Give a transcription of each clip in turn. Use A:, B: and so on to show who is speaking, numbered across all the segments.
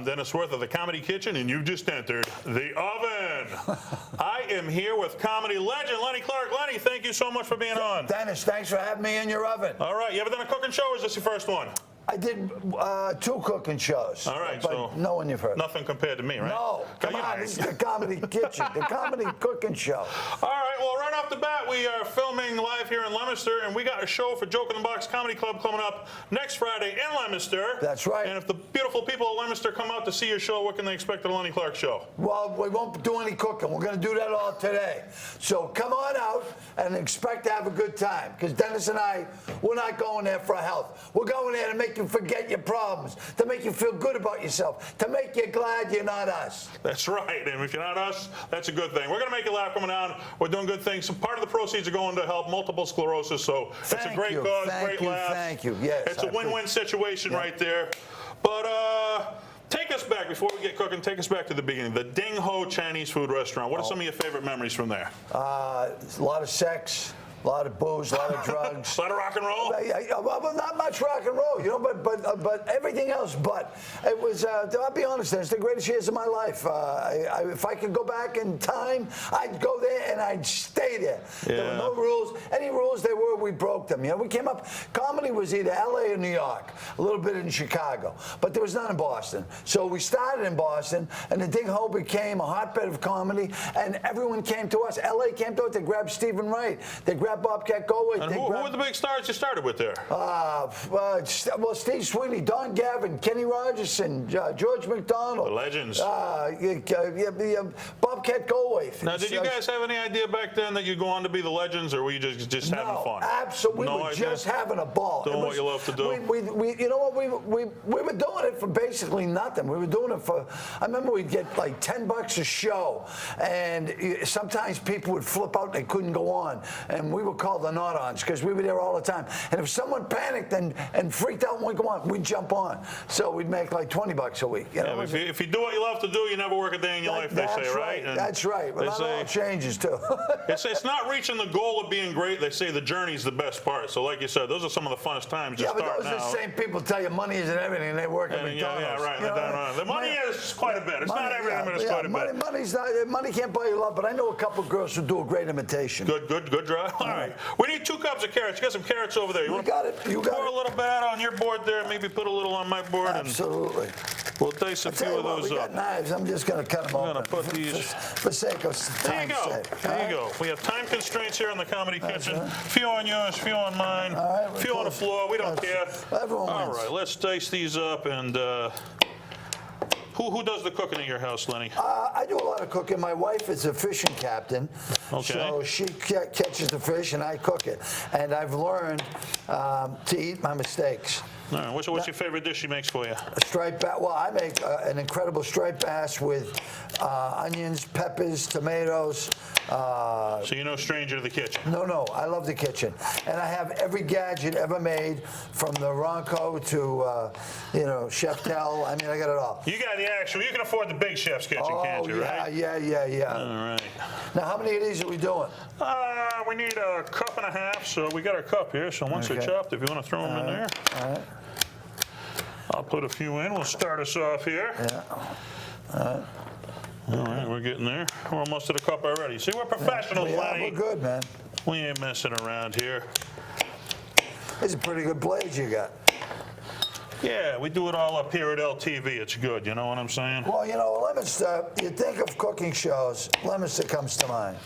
A: Dennis Wirth of the Comedy Kitchen, and you've just entered the oven. I am here with comedy legend Lenny Clarke. Lenny, thank you so much for being on.
B: Dennis, thanks for having me in your oven.
A: All right, you ever done a cooking show, or is this your first one?
B: I did 2 cooking shows.
A: All right,
B: but
A: so
B: no one you've heard.
A: Nothing compared to me, right?
B: No, come on, this is the Comedy Kitchen, the Comedy Cooking Show.
A: All right, well, right off the bat, we are filming live here in Leominster, and we got a show for Joke in the Box Comedy Club coming up next Friday in Leominster.
B: That's right.
A: And if the beautiful people of Leominster come out to see your show, what can they expect at a Lenny Clarke show?
B: Well, we won't do any cooking. We're going to do that all today. So come on out and expect to have a good time, because Dennis and I, we're not going there for health. We're going there to make you forget your problems, to make you feel good about yourself, to make you glad you're not us.
A: That's right, and if you're not us, that's a good thing. We're going to make you laugh coming down. We're doing good things. Some part of the proceeds are going to help multiple sclerosis, so it's a great cause, great laugh.
B: Thank you, yes.
A: It's a win-win situation right there. But take us back, before we get cooking, take us back to the beginning. The Ding Ho Chinese food restaurant. What are some of your favorite memories from there?
B: A lot of sex. A lot of booze, a lot of drugs.
A: A lot of rock and roll?
B: Well, not much rock and roll, you know, but everything else. But it was, I'll be honest, it's the greatest years of my life. If I could go back in time, I'd go there and I'd stay there. Yeah. There were no rules. Any rules there were, we broke them. You know, we came up, comedy was either LA or New York, a little bit in Chicago, but there was none in Boston. So we started in Boston, and the Ding Ho became a hotbed of comedy, and everyone came to us. LA came to us, they grabbed Stephen Wright, they grabbed Bobcat Goldthwait.
A: And who were the big stars you started with there?
B: Well, Steve Sweeney, Don Gavin, Kenny Rogerson, George McDonald.
A: The legends.
B: Bobcat Goldthwait.
A: Now, did you guys have any idea back then that you'd go on to be the legends, or were you just having fun?
B: Absolutely. We were just having a ball.
A: Doing what you love to do.
B: You know what? We were doing it for basically nothing. We were doing it for, I remember we'd get like $10 a show, and sometimes people would flip out and they couldn't go on. And we were called the not-ons because we were there all the time. And if someone panicked and freaked out and wouldn't go on, we'd jump on. So we'd make like $20 a week. You know?
A: If you do what you love to do, you never work a day in your life, they say, right?
B: That's right. But that all changes, too.
A: It's not reaching the goal of being great. They say the journey's the best part. So like you said, those are some of the funnest times to start now.
B: Yeah, but those are the same people tell you money isn't everything, and they work at McDonald's.
A: Yeah, right. You know, the money is quite a bit. It's not everything, but it's quite a bit.
B: Money can't buy you love, but I know a couple of girls who do a great imitation.
A: Good drive. All right. We need 2 cups of carrots. You got some carrots over there.
B: You got it. You got
A: pour
B: it.
A: a little bit out on your board there. Maybe put a little on my board.
B: Absolutely.
A: And we'll dice a few of those
B: we got knives. I'm just going to cut them open.
A: I'm going to put these.
B: For sake of time.
A: There you go. We have time constraints here in the Comedy Kitchen. A few on yours, a few on mine, a few on the floor. We don't care.
B: Everyone wins.
A: All right, let's dice these up. And who does the cooking at your house, Lenny?
B: I do a lot of cooking. My wife is a fishing captain, so she catches the fish and I cook it. And I've learned to eat my mistakes.
A: All right. What's your favorite dish she makes for you?
B: A striped bass. Well, I make an incredible striped bass with onions, peppers, tomatoes.
A: So you're no stranger to the kitchen?
B: No. I love the kitchen. And I have every gadget ever made, from the Ronco to, Chef Tell. I mean, I got it all.
A: You got the actual. You can afford the big chef's kitchen, can't you, right?
B: Yeah.
A: All right.
B: Now, how many of these are we doing?
A: We need a cup and a half, so we got our cup here. So once they're chopped, if you want to throw them in there.
B: All right.
A: I'll put a few in. We'll start us off here.
B: Yeah.
A: All right, we're getting there. We're almost to the cup already. See, we're professionals, Lenny.
B: We're good, man.
A: We ain't messing around here.
B: These are pretty good blades you got.
A: Yeah, we do it all up here at LTV. It's good, you know what I'm saying?
B: Well, Leominster, you think of cooking shows, Leominster comes to mind.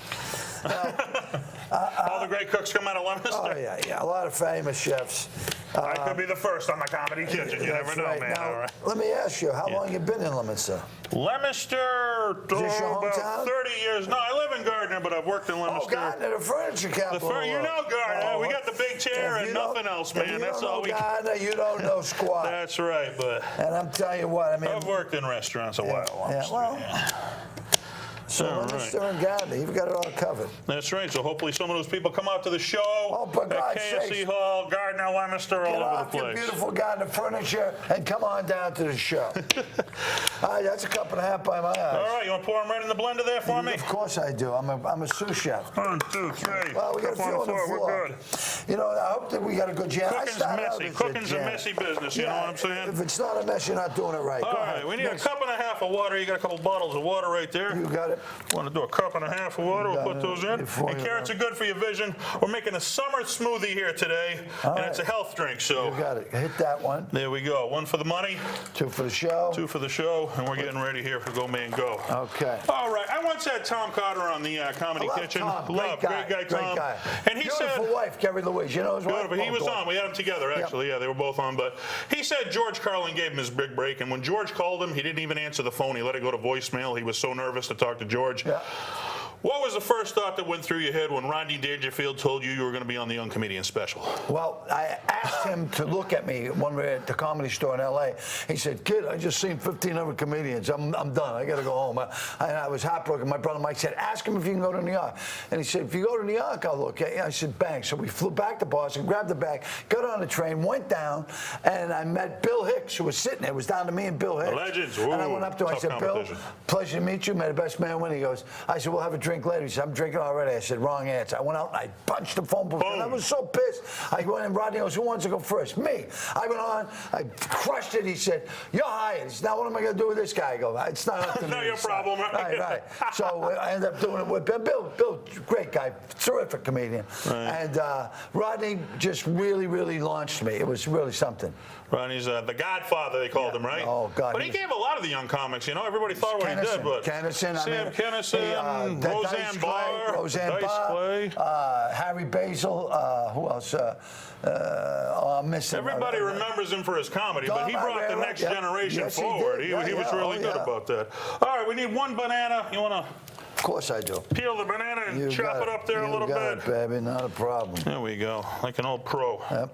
A: All the great cooks come out of Leominster?
B: Oh, yeah. A lot of famous chefs.
A: I could be the first on the Comedy Kitchen. You never know, man.
B: Now,
A: all right.
B: Let me ask you, how long you been in Leominster?
A: Leominster,
B: Is this your
A: about
B: hometown?
A: 30 years. No, I live in Gardner, but I've worked in Leominster.
B: Oh, Gardner, the furniture capital.
A: You know Gardner. We got the big chair and nothing else, man. That's all we got.
B: Gardner, you don't know squat.
A: That's right, but
B: And I'm telling you what, I mean,
A: I've worked in restaurants a while.
B: So
A: All
B: Minister
A: right.
B: and Gardner, you've got it all covered.
A: That's right. So hopefully some of those people come out to the show
B: For
A: at
B: God's
A: KSC
B: sakes.
A: Hall, Gardner, Leominster, all
B: Get
A: over
B: off
A: the
B: your
A: place.
B: beautiful Gardner furniture and come on down to the show. All right, that's a cup and a half by my eyes.
A: All right, you want to pour them right in the blender there for me?
B: Of course I do. I'm a sous chef.
A: 1, 2, 3.
B: Well, we got a
A: Up on
B: few on the
A: We're
B: floor.
A: good.
B: You know, I hope that we got a good jam. I
A: Cooking's
B: started out
A: messy.
B: as
A: Cooking's a
B: jam.
A: messy business, you know what I'm saying?
B: If it's not a mess, you're not doing it right.
A: All
B: Go
A: right,
B: ahead.
A: we need
B: Next.
A: a cup and a half of water. You got a couple bottles of water right there.
B: You got it.
A: Want to do a cup and a half of water? We'll
B: got
A: put
B: it.
A: those in.
B: Before
A: And
B: you
A: carrots
B: go.
A: are good for your vision. We're making a summer smoothie here today, and
B: right.
A: it's a health drink. So
B: You got it. Hit that one.
A: there we go. 1 for the money,
B: 2 for the show.
A: 2 for the show, and we're getting ready here for Go Man Go.
B: Okay.
A: All right. I once had Tom Carter on the Comedy
B: I love
A: Kitchen.
B: Tom.
A: Great guy, Tom.
B: Guy.
A: And he
B: Beautiful
A: said,
B: wife, Kerry Louise. You know his wife?
A: but he was
B: Oh,
A: on. We had them together, actually. Yeah, they were both on. But he said George Carlin gave him his big break. And when George called him, he didn't even answer the phone. He let it go to voicemail. He was so nervous to talk to George.
B: Yeah.
A: What was the first thought that went through your head when Rodney Dangerfield told you were going to be on the Young Comedian Special?
B: Well, I asked him to look at me when we were at the Comedy Store in L.A. He said, "Kid, I just seen 1,500 comedians. I'm done. I got to go home." And I was heartbroken. My brother Mike said, "Ask him if you can go to New York." And he said, "If you go to New York, I'll look at you." I said, "Bang." So we flew back to Boston, grabbed the bag, got on the train, went down, and I met Bill Hicks, who was sitting there. It was down to me and Bill Hicks.
A: Legends.
B: And I
A: Ooh,
B: went up to him. I
A: tough
B: said, "Bill,
A: competition.
B: pleasure to meet you. May the best man win." He goes, I said, "We'll have a drink later." He said, "I'm drinking already." I said, "Wrong answer." I went out and I punched the phone booth. And I was so pissed. I went and Rodney goes, "Who wants to go first?" Me. I went on. I crushed it. He said, "You're hired." He said, "Now what am I going to do with this guy?" I go, "It's not up to me."
A: Not your problem, right?
B: Right. So I ended up doing it with Bill. Bill, great guy, terrific comedian.
A: Right.
B: And Rodney just really, really launched me. It was really something.
A: Rodney's the Godfather, they called him, right?
B: Oh, God.
A: But he gave a lot of the young comics, you know. Everybody thought what he did, but
B: Kennison,
A: Sam Kennison, Roseanne Barr,
B: Roseanne
A: Dice
B: Barr,
A: Clay.
B: Harry Basil, who else? I'm missing.
A: Everybody remembers him for his comedy, but he
B: Don
A: brought the
B: Irera,
A: next
B: yeah.
A: generation
B: Yes, he
A: forward.
B: did.
A: He
B: Yeah,
A: was
B: yeah.
A: really
B: Oh,
A: good
B: yeah.
A: about that. All right, we need 1 banana. You want to
B: Of course I do.
A: peel the banana and
B: You
A: chop
B: got
A: it up there a little
B: You got
A: bit?
B: it, baby. Not a problem.
A: There we go, like an old pro.
B: Yep.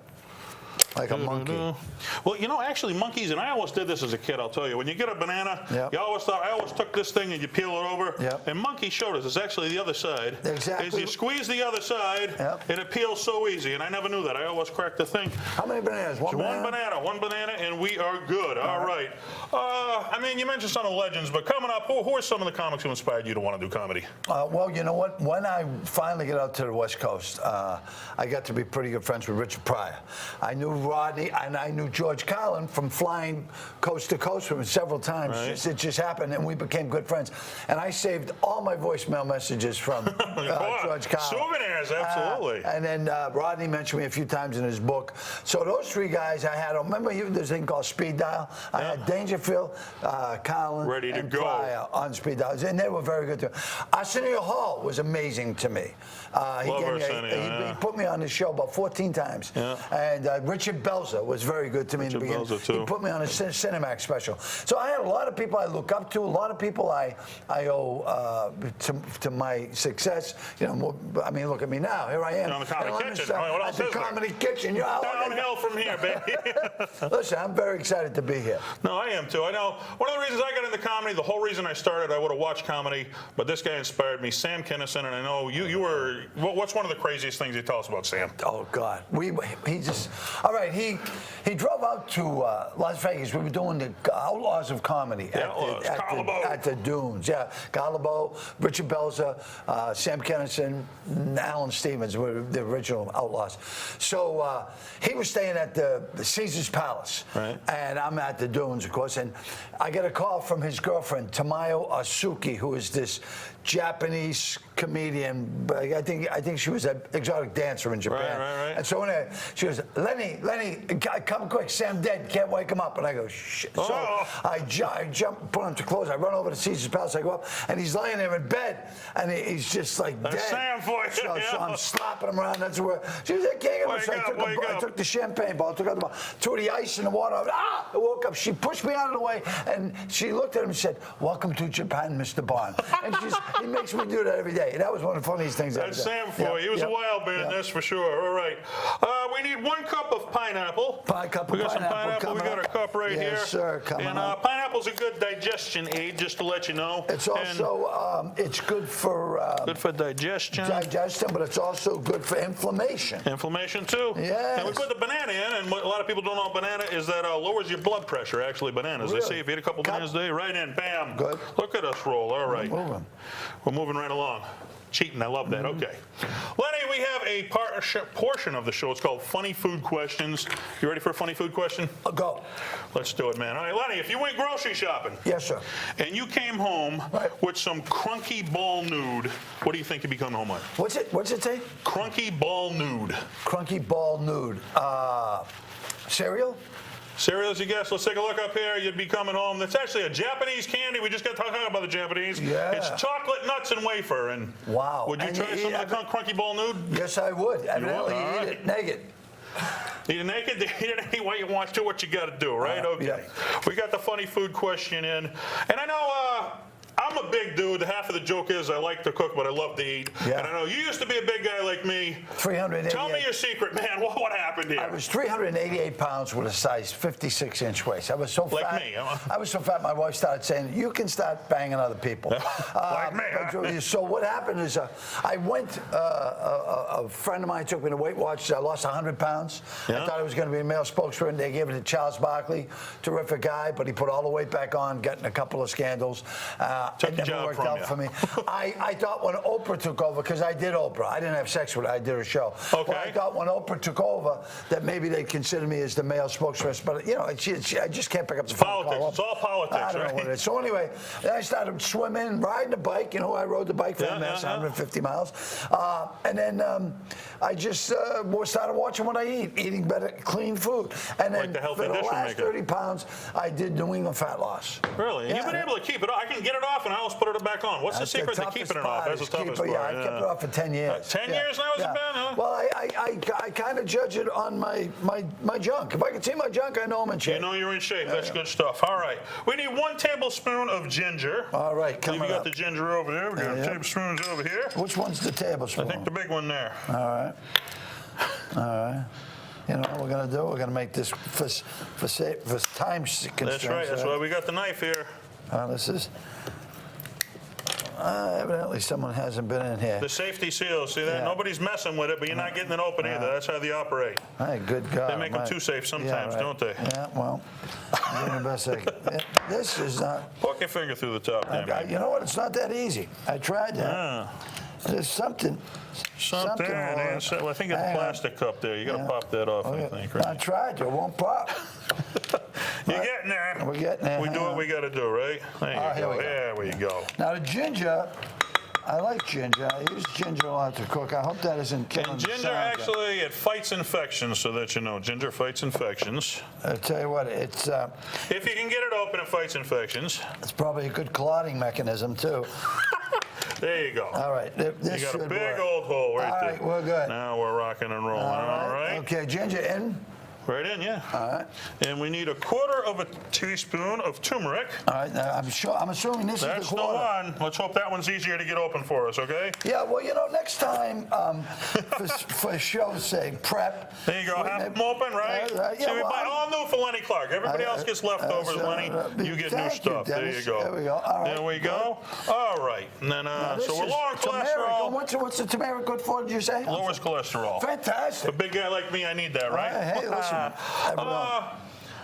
B: Like a monkey.
A: Well, you know, actually, monkeys, and I always did this as a kid, I'll tell you. When you get a banana,
B: Yep.
A: I always took this thing and you peel it over.
B: Yep.
A: And monkey showed us it's actually the other side.
B: Exactly.
A: Is you squeeze the other side,
B: Yep.
A: and it peels so easy. And I never knew that. I always cracked the thing.
B: How many bananas? One banana?
A: One banana, and we are good. All right. I mean, you mentioned some of the legends, but coming up, who are some of the comics who inspired you to want to do comedy?
B: Well, you know what? When I finally get out to the West Coast, I got to be pretty good friends with Richard Pryor. I knew Rodney, and I knew George Carlin from flying coast to coast with him several times.
A: Right.
B: It just happened, and we became good friends. And I saved all my voicemail messages from George Carlin.
A: Souvenirs, absolutely.
B: And then Rodney mentioned me a few times in his book. So those 3 guys I had, remember there's a thing called Speed Dial? I had Dangerfield, Carlin,
A: Ready to
B: and
A: go.
B: Pryor on Speed Dial. And they were very good to me. Arsenio Hall was amazing to me. He put me on his show about 14 times.
A: Yeah.
B: And Richard Belzer was very good to me in the beginning.
A: Belzer, too.
B: He put me on a Cinemax special. So I had a lot of people I look up to, a lot of people I owe to my success. You know, I mean, look at me now. Here I am.
A: You're on the Comedy Kitchen.
B: At
A: What else
B: the
A: is there?
B: Comedy Kitchen.
A: Downhill from here, baby.
B: Listen, I'm very excited to be here.
A: No, I am too. I know one of the reasons I got into comedy, the whole reason I started, I would have watched comedy, but this guy inspired me, Sam Kinison, and I know you were. What's one of the craziest things you tell us about Sam?
B: Oh God, he just all right. He drove out to Las Vegas. We were doing the Outlaws of Comedy at the Dunes. Yeah, Gallibo, Richard Belzer, Sam Kinison, Alan Stevens were the original Outlaws. So he was staying at the Caesar's Palace,
A: right.
B: And I'm at the Dunes, of course. And I get a call from his girlfriend, Tamayo Asuki, who is this Japanese comedian. I think she was an exotic dancer in Japan.
A: Right.
B: And so she goes, Lenny, come quick, Sam dead, can't wake him up. And I go, shit. So I jump, put on to clothes, I run over to Caesar's Palace, I go up, and he's laying there in bed, and he's just like dead.
A: Sam for you.
B: So I'm slapping him around, that's where, she was like, can't get him. So I took the champagne bottle, took out the bottle, threw the ice in the water, I woke up, she pushed me out of the way, and she looked at him and said, "Welcome to Japan, Mr. Bond." And he makes me do that every day. That was one of the funniest things I ever did.
A: That's Sam for you. He was a wild man, that's for sure. All right. we need 1 cup of pineapple.
B: We
A: got some pineapple. We got a cup right here.
B: Yes, sir.
A: And pineapple's a good digestion aid, just to let you know.
B: It's also it's good for
A: digestion.
B: but it's also good for inflammation.
A: Inflammation too.
B: Yes.
A: And we put the banana in, and what a lot of people don't know about banana is that lowers your blood pressure. Actually, bananas.
B: Really?
A: They say if you eat a couple bananas a day, right in, bam.
B: Good.
A: Look at us roll. All right. We're moving right along. Cheating, I love that. Okay. Lenny, we have a portion of the show. It's called Funny Food Questions. You ready for a funny food question?
B: Go.
A: Let's do it, man. All right, Lenny, if you went grocery shopping.
B: Yes, sir.
A: And you came home with some crunky ball nude, what do you think you'd be coming home with?
B: What's it say?
A: Crunky ball nude.
B: Crunky ball nude. Cereal?
A: Cereal as you guess. Let's take a look up here. You'd be coming home. That's actually a Japanese candy. We just got talking about the Japanese.
B: Yeah.
A: It's chocolate nuts and wafer. And
B: wow.
A: Would you try some of the crunky ball nude?
B: Yes, I would. Evidently, you eat it naked.
A: Eat it naked, eat it any way you want to, what you got to do, right? Okay.
B: Yeah.
A: We got the funny food question in. And I know I'm a big dude. Half of the joke is I like to cook, but I love to eat.
B: Yeah.
A: And I know you used to be a big guy like me.
B: 388.
A: Tell me your secret, man. What happened here?
B: I was 388 pounds with a size 56-inch waist. I was so fat.
A: Like me, huh?
B: I was so fat, my wife started saying, you can start banging other people.
A: Like me, huh?
B: So what happened is I went, a friend of mine took me to Weight Watchers. I lost 100 pounds.
A: Yeah.
B: I thought I was going to be a male spokesman. They gave it to Charles Barkley, terrific guy, but he put all the weight back on, got in a couple of scandals. It never worked out for me. I thought when Oprah took over, because I did Oprah. I didn't have sex with her. I did her show.
A: Okay.
B: Well, I thought when Oprah took over that maybe they'd consider me as the male spokesperson. But, you know, I just can't pick up the phone.
A: Politics. It's all politics,
B: I don't know what it is. So anyway, then I started swimming, riding a bike. You know, I rode the bike for 150 miles. And then I just started watching what I eat, eating better, clean food. And then
A: the healthy
B: for the
A: dish we
B: last
A: make.
B: 30 pounds, I did New England fat loss.
A: Really?
B: Yeah.
A: You've been able to keep it off. I can get it off and I always put it back on. What's the secret to keeping it off? That's the toughest part.
B: Yeah, I kept it off for 10 years.
A: 10 years now has it been, huh?
B: Well, I kind of judge it on my junk. If I can see my junk, I know I'm in shape.
A: You know you're in shape. That's good stuff. All right. We need 1 tablespoon of ginger.
B: All right, coming
A: We got
B: up.
A: the ginger over there. We got tablespoons over here.
B: Which one's the tablespoon?
A: I think the big one there.
B: All right. All right. You know what we're going to do? We're going to make this for time constraints.
A: That's right. That's why we got the knife here.
B: This is... evidently someone hasn't been in here.
A: The safety seal. See that?
B: Yeah.
A: Nobody's messing with it, but you're not getting it open either. That's how they operate.
B: Hey, good God.
A: They make them too safe sometimes, don't they?
B: Yeah, well, I'm doing the best I can. This is not...
A: Poke your finger through the top there, man.
B: You know what? It's not that easy. I tried that.
A: Yeah.
B: There's something.
A: Something. I think it's a plastic cup there. You got to pop that off, I think. Right?
B: I tried. It won't pop.
A: You're getting there.
B: We're getting there.
A: We do what we got to do, right? There you go. There we go.
B: Now, the ginger, I like ginger. I use ginger a lot to cook. I hope that isn't killing
A: And
B: the
A: ginger,
B: sound.
A: actually, it fights infections, so that you know. Ginger fights infections.
B: I'll tell you what, it's
A: If you can get it open, it fights infections.
B: probably a good clotting mechanism, too.
A: There you go.
B: All right. This
A: You got a
B: should
A: big
B: work.
A: old hole right there.
B: All right, we're good.
A: Now we're rocking and rolling. All right.
B: Okay, ginger in.
A: Right in, yeah.
B: All right.
A: And we need 1/4 of a teaspoon of turmeric.
B: All right, now I'm assuming this
A: That's
B: is the
A: the
B: quarter.
A: one. Let's hope that one's easier to get open for us, okay?
B: Yeah, well, you know, next time, for show's sake, prep.
A: There you go. Have them open, right?
B: Yeah,
A: See, we buy all new for Lenny Clarke. Everybody else gets leftovers, Lenny. You get new
B: thank you,
A: stuff. There you
B: Dennis.
A: go.
B: There we go. All right.
A: There we go. All right. And then, so we're low in cholesterol.
B: What's the turmeric good for, did you say?
A: Lowers cholesterol. For a
B: Fantastic.
A: big guy like me, I need that, right?
B: Hey, listen.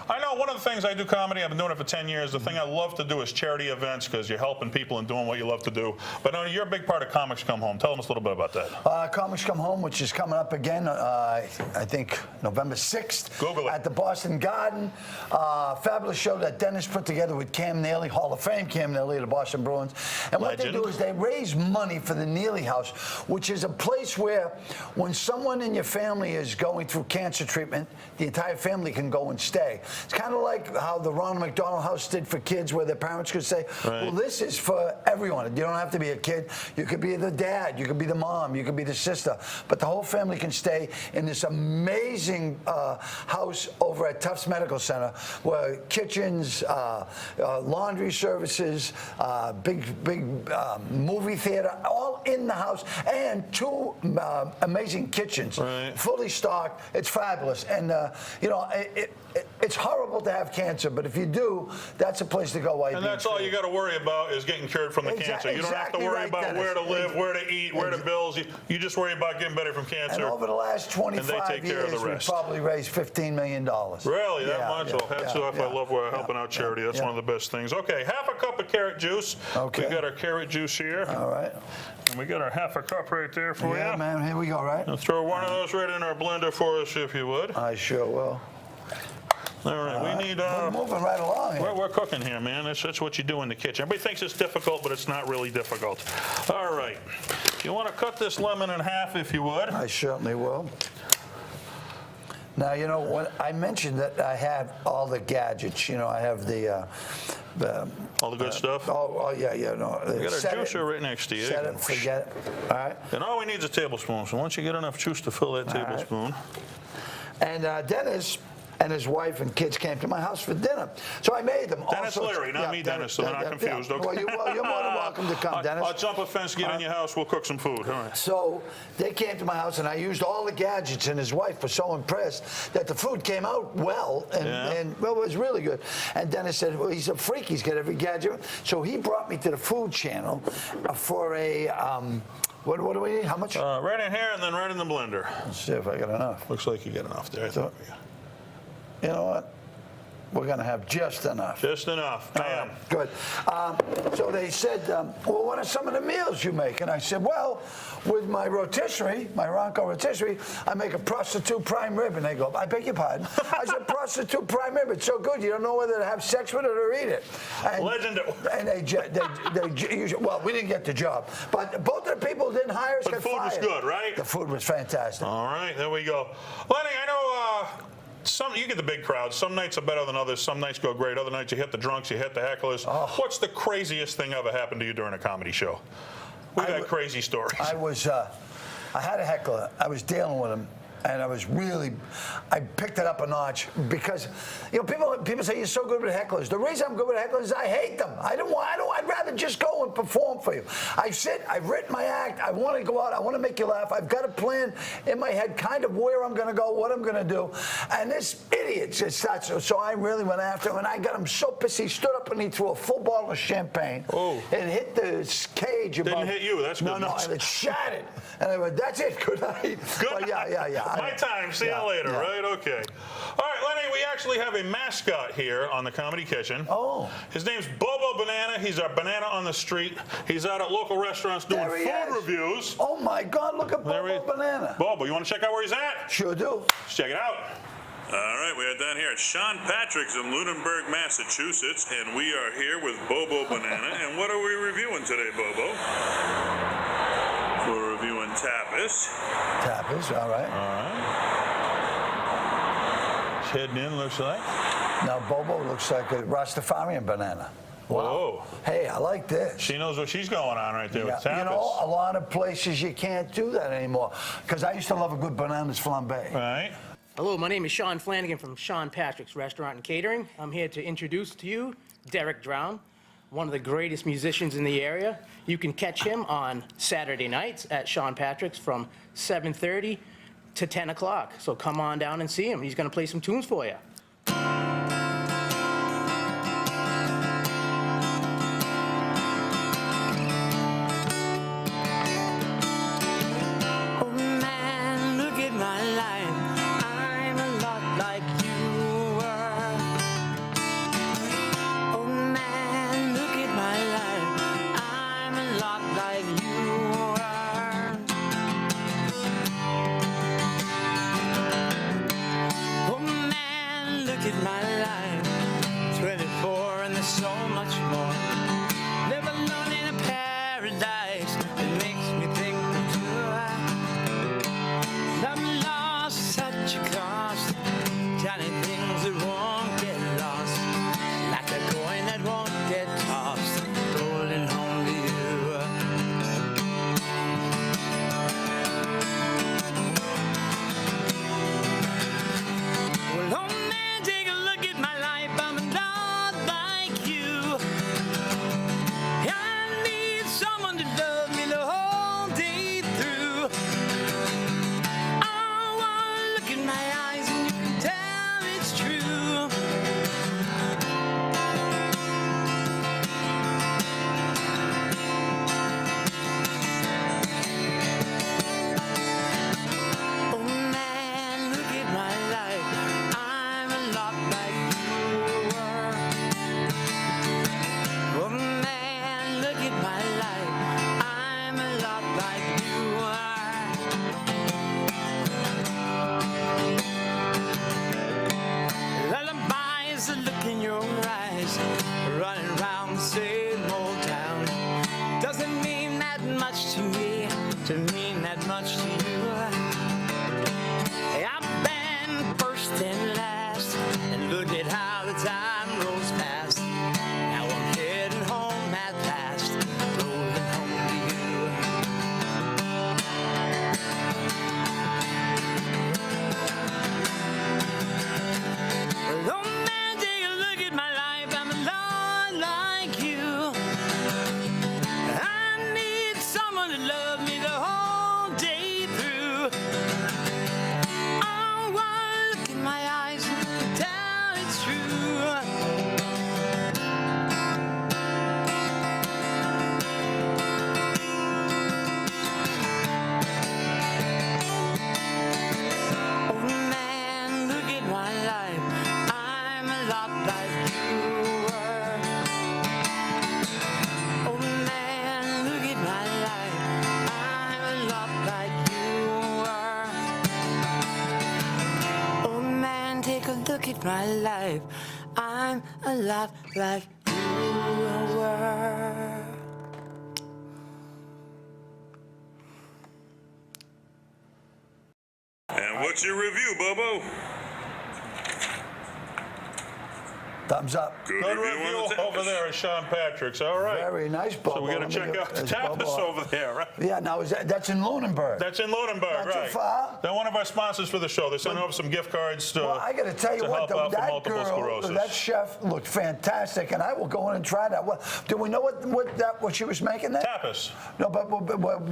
A: I know one of the things I do comedy, I've been doing it for 10 years. The thing I love to do is charity events because you're helping people and doing what you love to do. But you're a big part of Comics Come Home. Tell us a little bit about that.
B: Comics Come Home, which is coming up again, I think November 6th.
A: Google it.
B: At the Boston Garden. Fabulous show that Dennis put together with Cam Neely, Hall of Fame Cam Neely of the Boston Bruins. And what they do is they raise money for the Neely House, which is a place where when someone in your family is going through cancer treatment, the entire family can go and stay. It's kind of like how the Ronald McDonald House did for kids, where their parents could say, well, this is for everyone. You don't have to be a kid. You could be the dad. You could be the mom. You could be the sister. But the whole family can stay in this amazing house over at Tufts Medical Center, where kitchens, laundry services, big movie theater, all in the house, and 2 amazing kitchens, fully stocked. It's fabulous. And, you know, it's horrible to have cancer, but if you do, that's a place to go. While
A: and that's all you got to worry about is getting cured from the cancer. You don't have to worry about where to live, where to eat, where to bills. You just worry about getting better from cancer.
B: And over the last 25 years, we've probably raised $15 million.
A: Really? That much? Well, hats off. I love helping out charity. That's one of the best things. Okay, half a cup of carrot juice. Okay. We got our carrot juice here.
B: All right.
A: And we got our half a cup right there for you.
B: Yeah, man. Here we go, right?
A: Now throw one of those right in our blender for us, if you would.
B: I sure will.
A: All right, we need.
B: We're moving right along here.
A: We're cooking here, man. That's what you do in the kitchen. Everybody thinks it's difficult, but it's not really difficult. All right. You want to cut this lemon in half, if you would?
B: I certainly will. Now, you know, when I mentioned that I have all the gadgets, you know, I have the
A: all the good stuff?
B: Oh, yeah, no.
A: We got our juicer right next to you.
B: Set it, forget it. All right.
A: And all we need is a tablespoon. So once you get enough juice to fill that tablespoon.
B: And Dennis and his wife and kids came to my house for dinner. So I made them.
A: Dennis Leary, not me, Dennis, so they're not confused. Okay.
B: Well, you're more than welcome to come, Dennis.
A: I'll jump a fence, get in your house, we'll cook some food. All right.
B: So they came to my house, and I used all the gadgets, and his wife was so impressed that the food came out well, and well, it was really good. And Dennis said, well, he's a freak, he's got every gadget. So he brought me to the Food Channel for a, what do we need? How much?
A: Right in here and then right in the blender.
B: Let's see if I got enough.
A: Looks like you got enough there.
B: You know what? We're going to have just enough.
A: Just enough. Bam.
B: Good. So they said, well, what are some of the meals you make? And I said, well, with my rotisserie, my Ronco rotisserie, I make a prostitute prime rib. And they go, I beg your pardon? I said, prostitute prime rib. It's so good, you don't know whether to have sex with it or eat it. And,
A: legendary.
B: And they usually, well, we didn't get the job. But both of the people who didn't hire us got fired.
A: The food was good, right?
B: The food was fantastic.
A: All right, there we go. Lenny, I know you get the big crowds. Some nights are better than others. Some nights go great. Other nights you hit the drunks, you hit the hecklers. Oh. What's the craziest thing ever happened to you during a comedy show? We've had crazy stories.
B: I had a heckler. I was dealing with him. And I picked it up a notch because, you know, people say you're so good with hecklers. The reason I'm good with hecklers is I hate them. I'd rather just go and perform for you. I've written my act. I want to go out. I want to make you laugh. I've got a plan in my head, kind of where I'm going to go, what I'm going to do. And this idiot just starts. So I really went after him, and I got him so pissed. He stood up and he threw a full bottle of champagne.
A: Oh.
B: And hit the cage above.
A: Didn't hit you. That's good.
B: No, and it shattered. And I went, that's it. Good night.
A: Good.
B: Yeah.
A: My time. See you later, right? Okay. All right, Lenny, we actually have a mascot here on the Comedy Kitchen.
B: Oh.
A: His name's Bobo Banana. He's our banana on the street. He's out at local restaurants doing food reviews.
B: Oh, my God. Look at Bobo Banana.
A: Bobo, you want to check out where he's at?
B: Sure do.
A: Let's check it out. All right, we are down here at Sean Patrick's in Lunenburg, Massachusetts, and we are here with Bobo Banana. And what are we reviewing today, Bobo? We're reviewing tapas.
B: Tapas, all right.
A: All right. It's heading in, looks like.
B: Now, Bobo looks like a Rastafarian banana. Wow.
A: Whoa.
B: Hey, I like this.
A: She knows what she's going on right there with tapas.
B: You know, a lot of places you can't do that anymore because I used to love a good bananas flambe.
A: Right.
C: Hello, my name is Sean Flanagan from Sean Patrick's Restaurant and Catering. I'm here to introduce to you Derek Drown, one of the greatest musicians in the area. You can catch him on Saturday nights at Sean Patrick's from 7:30 to 10 o'clock. So come on down and see him. He's going to play some tunes for you.
D: much to you. I've been first and last, and look at how the time rolls past. Now I'm heading home at last, rolling home to you. Well, oh man, take a look at my life, I'm a lot like you. I need someone to love me the whole day through. Oh, one look in my eyes and tell it's true. Oh man, look at my life, I'm a lot like you were. Oh man, look at my life, I'm a lot like you were. Oh man, take a look at my life, I'm a lot like you were.
A: And what's your review, Bobo?
B: Thumbs up.
A: Good review over there at Sean Patrick's. All right.
B: Very nice, Bobo.
A: So we got to check out the tapas over there, right?
B: Yeah, now that's in Lunenburg.
A: That's in Lunenburg,
B: Not
A: right?
B: too far.
A: They're one of our sponsors for the show. They're sending over some gift cards to,
B: Well, I got to tell you
A: to
B: what,
A: help out for
B: that
A: multiple
B: girl,
A: sclerosis.
B: that chef looked fantastic, and I will go in and try that. Do we know what she was making there?
A: Tapas.
B: No, but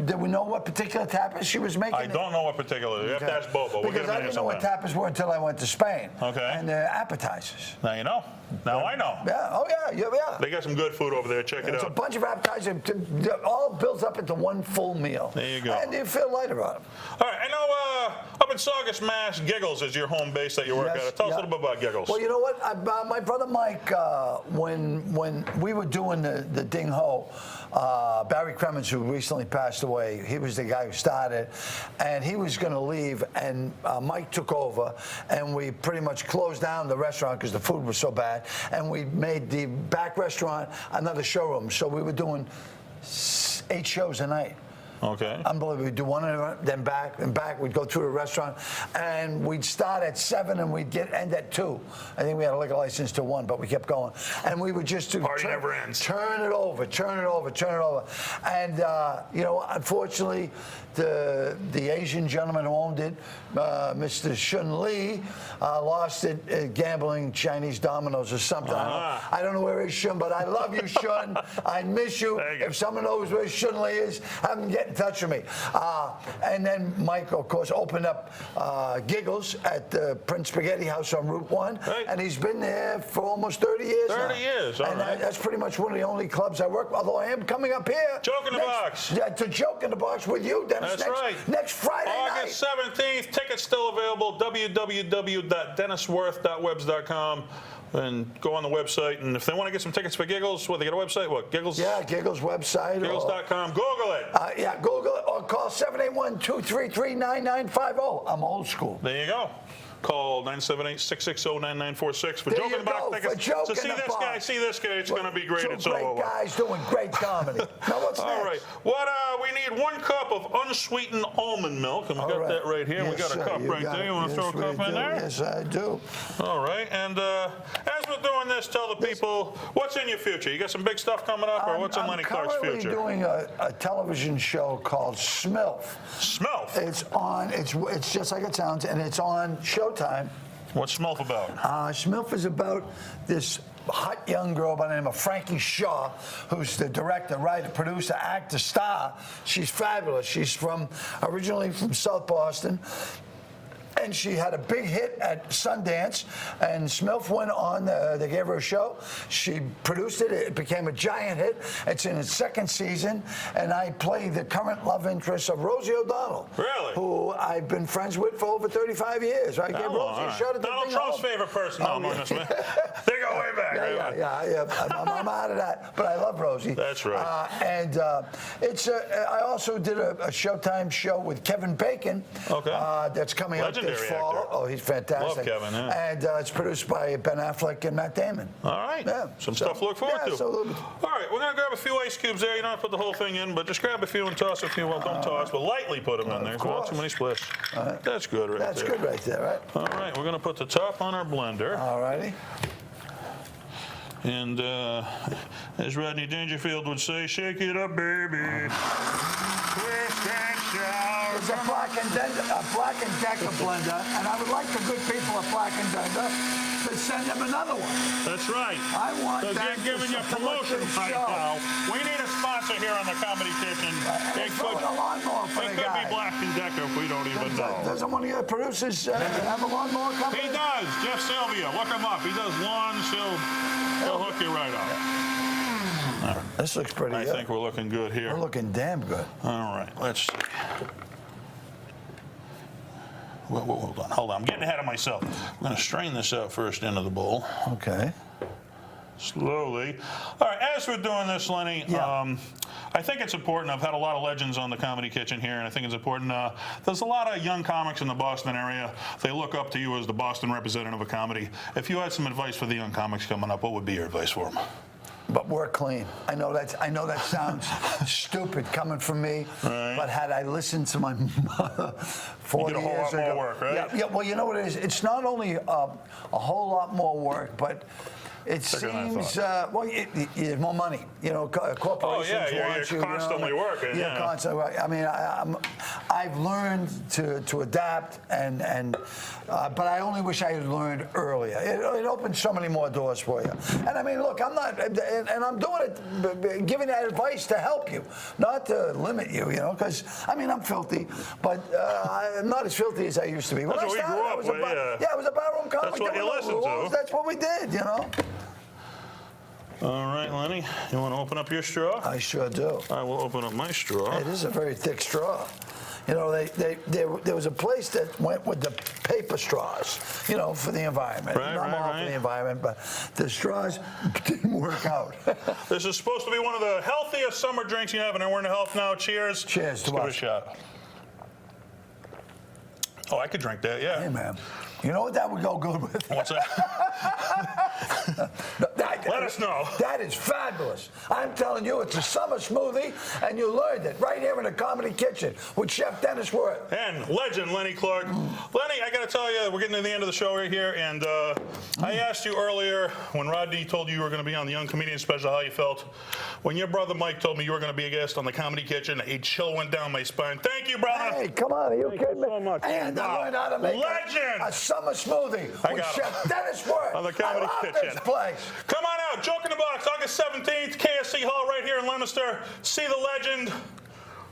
B: did we know what particular tapas she was making?
A: I don't know what particular. You have to ask Bobo. We'll get
B: Because
A: him
B: I
A: in here
B: didn't know what
A: sometime.
B: tapas were until I went to Spain.
A: Okay.
B: And they're appetizers.
A: Now you know. Now I know.
B: Yeah. Oh yeah.
A: They got some good food over there. Check it
B: It's a
A: out.
B: bunch of appetizers. It all builds up into one full meal.
A: There you go.
B: And you feel lighter on them.
A: All right. I know up in Saugus, Mass, Giggles is your home base that you work
B: Yes,
A: at. Tell us
B: yeah.
A: a little bit about Giggles.
B: Well, you know what? My brother Mike, when we were doing the Ding Ho, Barry Cremens, who recently passed away, he was the guy who started, and he was going to leave, and Mike took over, and we pretty much closed down the restaurant because the food was so bad, and we made the back restaurant another showroom. So we were doing 8 shows a night.
A: Okay.
B: Unbelievable. We'd do one then back and back. We'd go through the restaurant, and we'd start at 7 and we'd end at 2. I think we had a liquor license to 1, but we kept going. And we would just do
A: Party never ends.
B: Turn it over. And you know, unfortunately, the Asian gentleman who owned it, Mr. Shun Lee, lost it gambling Chinese dominoes or something. I don't know where he's Shun, but I love you, Shun. I miss you.
A: There you go.
B: If someone knows where Shun Lee is, have him get in touch with me. And then Mike, of course, opened up Giggles at the Prince Spaghetti House on Route 1.
A: Right.
B: And he's been there for almost 30 years
A: 30
B: now.
A: years, all
B: and
A: right.
B: that's pretty much one of the only clubs I work with, although I am coming up here.
A: Joke in the Box.
B: Yeah, to Joke in the Box with you, Dennis.
A: That's right.
B: Next Friday
A: August
B: night.
A: 17th. Tickets still available. www.dennisworth.webs.com. And go on the website. And if they want to get some tickets for Giggles, they get a website? What? Giggles?
B: Yeah, Giggles website.
A: Giggles.com. Google it.
B: Yeah, Google it or call 781-233-9950. I'm old school.
A: There you go. Call 978-660-9946 for
B: There
A: Joke
B: you
A: in the Box
B: go,
A: tickets.
B: for Joke
A: So
B: in
A: see
B: the
A: this
B: Box.
A: guy, see this guy. It's going to be great.
B: Two
A: It's
B: great
A: over.
B: guys doing great comedy. Now what's
A: All right.
B: next?
A: What we need 1 cup of unsweetened almond milk, and we got that right here.
B: Yes,
A: we got
B: sir,
A: a cup right
B: got
A: there.
B: it.
A: You want to
B: Yes,
A: throw a
B: we
A: cup in
B: do.
A: there?
B: Yes, I do.
A: All right. And as we're doing this, tell the people what's in your future. You got some big stuff coming up, or what's in Lenny Clarke's
B: I'm
A: future?
B: currently doing a television show called SMILF.
A: Smell.
B: It's on. It's just like it sounds, and it's on Showtime.
A: What's Smurf about?
B: SMILF is about this hot young girl by the name of Frankie Shaw, who's the director, writer, producer, actor, star. She's fabulous. She's originally from South Boston. And she had a big hit at Sundance, and Smilf went on, they gave her a show. She produced it. It became a giant hit. It's in its 2nd season, and I play the current love interest of Rosie O'Donnell.
A: Really?
B: Who I've been friends with for over 35 years. I gave Rosie a shot at the
A: Donald
B: Ding
A: Trump's
B: Ho.
A: favorite person. No, I'm on this, man. They go way back.
B: Yeah. I'm out of that, but I love Rosie.
A: That's right.
B: I also did a Showtime show with Kevin Bacon.
A: Okay.
B: That's coming
A: Legendary. legendary
B: Fall.
A: actor.
B: Oh, he's fantastic.
A: Love Kevin, yeah.
B: And it's produced by Ben Affleck and Matt Damon.
A: All right.
B: Yeah.
A: Some stuff to look forward to.
B: Absolutely.
A: All right, we're going to grab a few ice cubes there. You don't have to put the whole thing in, but just grab a few and toss a few. Well, don't toss, but lightly put them in there. Not too many splits. That's good right
B: That's
A: there.
B: good right there, right?
A: All right, we're going to put the top on our blender.
B: All righty.
A: And as Rodney Dangerfield would say, shake it up, baby. Twist and shout.
B: It's a Black and Decker blender, and I would like the good people at Black and Decker to send them another one.
A: That's right.
B: I want
A: So
B: that
A: they're giving
B: to
A: you
B: support
A: promotion
B: this
A: right
B: show.
A: now. We need a sponsor here on the Comedy Kitchen.
B: And throw in a lawnmower for
A: It
B: the
A: could
B: guy.
A: be Black and Decker if we don't even know.
B: Doesn't one of your producers have a lawnmower company?
A: He does. Jeff Sylvia. Look him up. He does lawns. He'll hook you right up.
B: This looks pretty
A: I
B: good.
A: think we're looking good here.
B: We're looking damn good.
A: All right, let's see. Hold on. I'm getting ahead of myself. I'm going to strain this out first into the bowl.
B: Okay.
A: Slowly. All right, as we're doing this, Lenny,
B: Yeah.
A: I think it's important. I've had a lot of legends on the Comedy Kitchen here, and I think it's important. There's a lot of young comics in the Boston area. They look up to you as the Boston representative of comedy. If you had some advice for the young comics coming up, what would be your advice for them?
B: But work clean. I know that sounds stupid coming from me,
A: Right.
B: but had I listened to my mother 40
A: You get a whole
B: years
A: lot
B: ago,
A: more work, right?
B: Yeah. Well, you know what it is? It's not only a whole lot more work, but it
A: Bigger than I
B: seems there's more money. You know, corporations
A: you're
B: want you.
A: constantly working, yeah.
B: Constantly. I mean, I've learned to adapt, but I only wish I had learned earlier. It opens so many more doors for you. And I mean, look, I'm not, and I'm doing it, giving that advice to help you, not to limit you. You know, because I mean, I'm filthy, but I'm not as filthy as I used to be. When
A: That's
B: I
A: what we
B: started,
A: grew
B: I
A: up
B: was
A: with,
B: yeah, it was a barroom comic.
A: That's what
B: There
A: you
B: were no
A: listened to.
B: rules. That's what we did. You know.
A: All right, Lenny, you want to open up your straw?
B: I sure do.
A: I will open up my straw.
B: It is a very thick straw. You know, there was a place that went with the paper straws, you know, for the environment.
A: Right,
B: Not all
A: right.
B: for the environment, but the straws didn't work out.
A: This is supposed to be one of the healthiest summer drinks you have, and we're in health now. Cheers.
B: Cheers to
A: Let's give it a
B: us.
A: shot. Oh, I could drink that, yeah.
B: Hey, man. You know what that would go good with?
A: What's that? Let us know.
B: That is fabulous. I'm telling you, it's a summer smoothie, and you learned it right here in the Comedy Kitchen with Chef Dennis Wirth.
A: And legend Lenny Clarke. Lenny, I got to tell you, we're getting to the end of the show right here, and I asked you earlier when Rodney told you were going to be on the Young Comedian Special how you felt. When your brother Mike told me you were going to be a guest on the Comedy Kitchen, a chill went down my spine. Thank you, brother.
B: Hey, come on, are you
A: Thank
B: kidding
A: you
B: me?
A: so much.
B: And
A: Wow.
B: I learned how to make
A: Legend.
B: a summer smoothie
A: I
B: with
A: got
B: Chef
A: him.
B: Dennis Wirth.
A: On the Comedy
B: I love
A: Kitchen.
B: this place.
A: Come on out, Joke in the Box, August 17th, KSC Hall right here in Leominster. See the legend.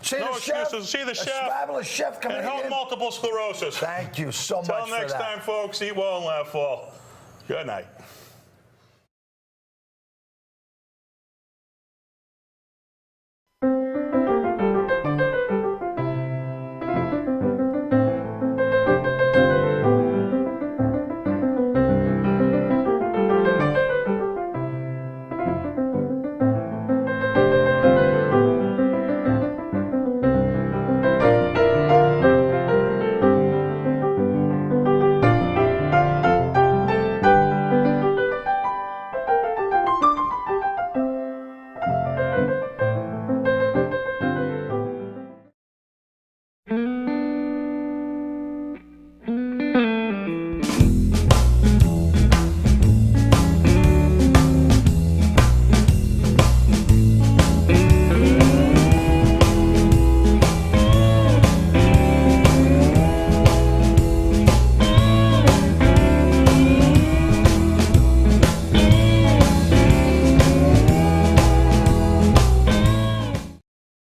B: See
A: No
B: the chef,
A: excuses. See the chef.
B: fabulous chef coming
A: And help
B: in.
A: multiple sclerosis.
B: Thank you so much
A: Till
B: for
A: next
B: that.
A: time, folks, eat well and laugh well. Good night.